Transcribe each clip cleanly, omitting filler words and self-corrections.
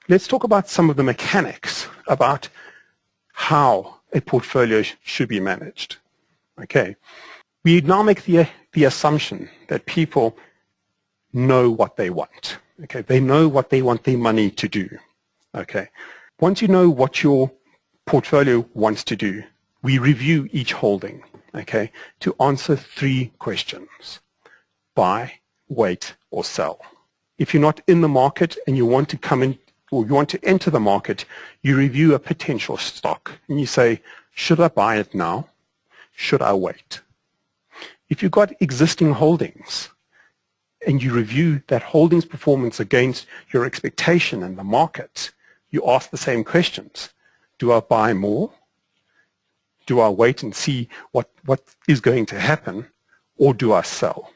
let's talk about some of the mechanics about how a portfolio should be managed. Okay, we now make the assumption that people know what they want. Okay, they know what they want their money to do. Okay, once you know what your portfolio wants to do, we review each holding, okay, to answer 3 questions: buy, wait, or sell. If you're not in the market and you want to come in, or you want to enter the market, you review a potential stock and you say, should I buy it now? Should I wait? If you've got existing holdings and you review that holdings performance against your expectation in the market, you ask the same questions. Do I buy more? Do I wait and see what is going to happen? Or do I sell?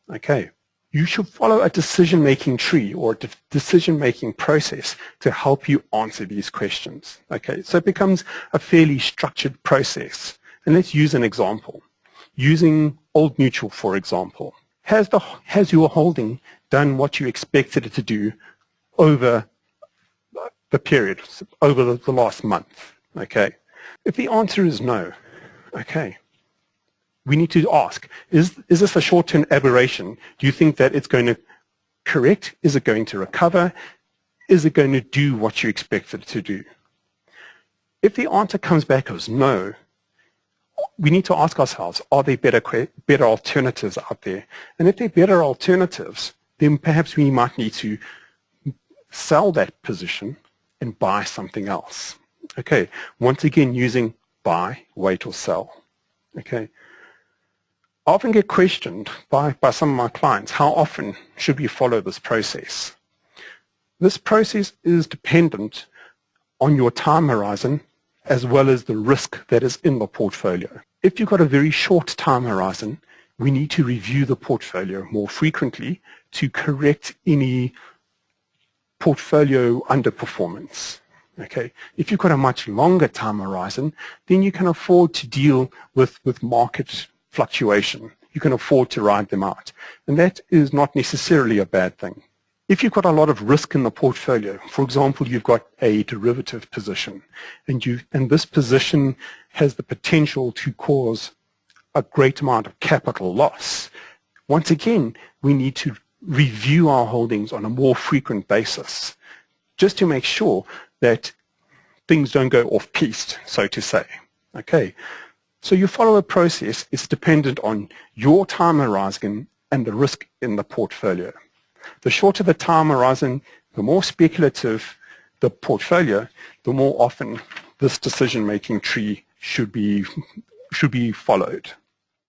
Okay. You should follow a decision-making tree or a decision-making process to help you answer these questions. Okay, so it becomes a fairly structured process. And let's use an example. Using Old Mutual, for example. Has your holding done what you expected it to do over the period, over the last month? Okay. If the answer is no, okay, we need to ask, is this a short-term aberration? Do you think that it's going to correct? Is it going to recover? Is it going to do what you expected it to do? If the answer comes back as no, we need to ask ourselves, are there better alternatives out there? And if there are better alternatives, then perhaps we might need to sell that position and buy something else. Okay, once again, using buy, wait, or sell. Okay. I often get questioned by some of my clients, how often should we follow this process? This process is dependent on your time horizon as well as the risk that is in the portfolio. If you've got a very short time horizon, we need to review the portfolio more frequently to correct any portfolio underperformance. Okay. If you've got a much longer time horizon, then you can afford to deal with market fluctuation. You can afford to ride them out. And that is not necessarily a bad thing. If you've got a lot of risk in the portfolio, for example, you've got a derivative position, and this position has the potential to cause a great amount of capital loss, once again, we need to review our holdings on a more frequent basis, just to make sure that things don't go off-piste, so to say. Okay. So you follow a process. It's dependent on your time horizon and the risk in the portfolio. The shorter the time horizon, the more speculative the portfolio, the more often this decision-making tree should be followed.